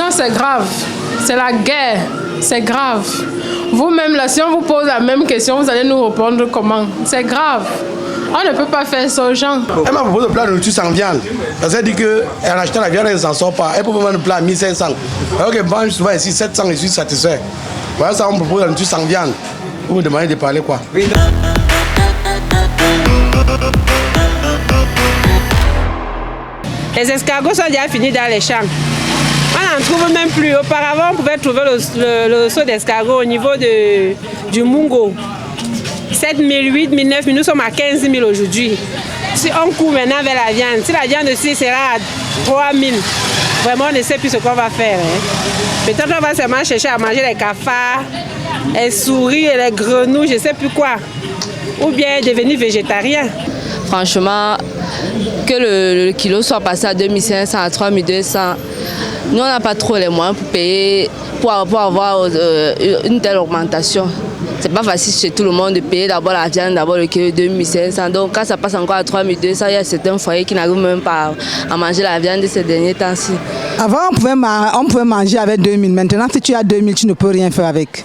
c'est grave. C'est la guerre. C'est grave. Vous-même, là, si on vous pose la même question, vous allez nous répondre comment? C'est grave. On ne peut pas faire ça aux gens. Elle m'a proposé le plat de nourriture sans viande. Parce qu'elle dit qu'en achetant la viande, elle ne s'en sort pas. Elle peut vendre le plat à 1500. Alors qu'elle mange souvent ici 700, je suis satisfait. Voilà ça, on me propose la nourriture sans viande. Vous me demandez de parler quoi? Les escargots sont déjà finis dans les champs. On n'en trouve même plus. Auparavant, on pouvait trouver le saut d'escargot au niveau du Mungo. 7 000, 8 000, 9 000, nous sommes à 15 000 aujourd'hui. Si on court maintenant vers la viande, si la viande aussi sera à 3 000, vraiment on ne sait plus ce qu'on va faire. Peut-être on va seulement chercher à manger les cafards, les souris et les grenouilles, je ne sais plus quoi. Ou bien devenir végétarien. Franchement, que le kilo soit passé à 2500, à 3200, nous on n'a pas trop les moyens pour payer, pour avoir une telle augmentation. C'est pas facile chez tout le monde de payer d'abord la viande, d'abord le kilo 2500. Donc quand ça passe encore à 3200, il y a certains foyers qui n'arrivent même pas à manger la viande de ces derniers temps-ci. Avant, on pouvait manger avec 2000. Maintenant, si tu as 2000, tu ne peux rien faire avec.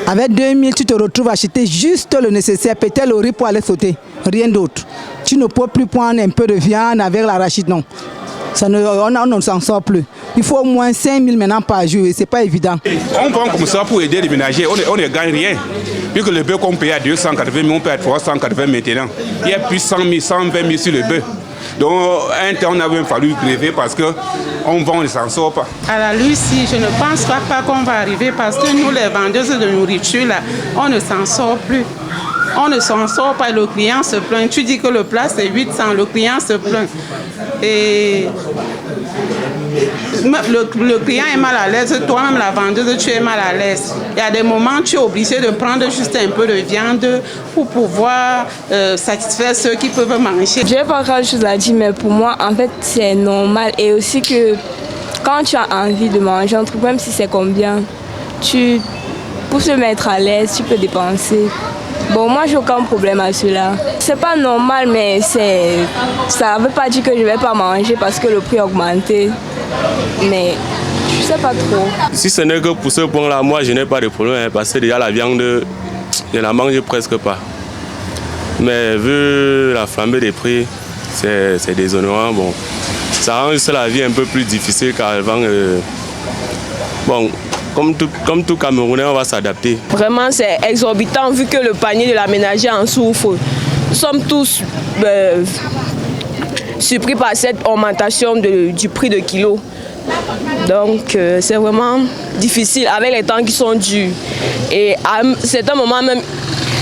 Avec 2000, tu te retrouves à acheter juste le nécessaire, peut-être le riz pour aller sauter, rien d'autre. Tu ne peux plus prendre un peu de viande avec l'arachide, non. On ne s'en sort plus. Il faut au moins 5000 maintenant par jour et ce n'est pas évident. On prend comme ça pour aider les ménagers, on ne gagne rien. Vu que le bœuf qu'on paye à 280 000, on paye à 380 maintenant. Il y a plus 100 000, 120 000 sur le bœuf. Donc, un temps, on a même fallu gréver parce qu'on vend, on ne s'en sort pas. À la Lucie, je ne pense pas qu'on va arriver parce que nous, les vendeuses de nourriture, là, on ne s'en sort plus. On ne s'en sort pas, le client se plaint. Tu dis que le plat c'est 800, le client se plaint. Et le client est mal à l'aise, toi-même la vendeuse, tu es mal à l'aise. Il y a des moments où tu es obligé de prendre juste un peu de viande pour pouvoir satisfaire ceux qui peuvent manger. Je n'ai pas grand chose à dire, mais pour moi, en fait, c'est normal. Et aussi que quand tu as envie de manger un truc, même si c'est combien, pour se mettre à l'aise, tu peux dépenser. Bon, moi, j'ai aucun problème à cela. C'est pas normal, mais ça ne veut pas dire que je ne vais pas manger parce que le prix a augmenté. Mais je sais pas trop. Si ce n'est que pour ce point-là, moi, je n'ai pas de problème parce que déjà la viande, je ne la mange presque pas. Mais vu la flambée des prix, c'est déshonorant. Bon, ça rend la vie un peu plus difficile qu'avant. Bon, comme tout Camerounais, on va s'adapter. Vraiment, c'est exorbitant vu que le panier de la ménagère en souffre. Nous sommes tous surpris par cette augmentation du prix de kilo. Donc, c'est vraiment difficile avec les temps qui sont durs. Et à certains moments même,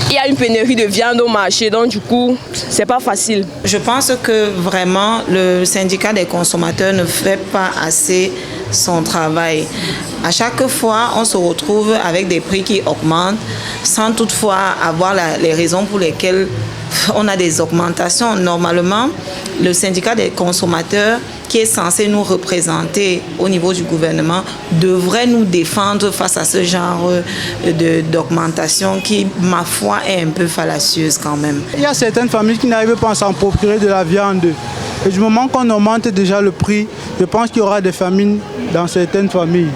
il y a une pénurie de viande au marché, donc du coup, c'est pas facile. Je pense que vraiment, le syndicat des consommateurs ne fait pas assez son travail. À chaque fois, on se retrouve avec des prix qui augmentent sans toutefois avoir les raisons pour lesquelles on a des augmentations. Normalement, le syndicat des consommateurs qui est censé nous représenter au niveau du gouvernement devrait nous défendre face à ce genre d'augmentation qui, ma foi, est un peu fallacieuse quand même. Il y a certaines familles qui n'arrivent pas à s'en procurer de la viande. Et du moment qu'on augmente déjà le prix, je pense qu'il y aura des famines dans certaines familles.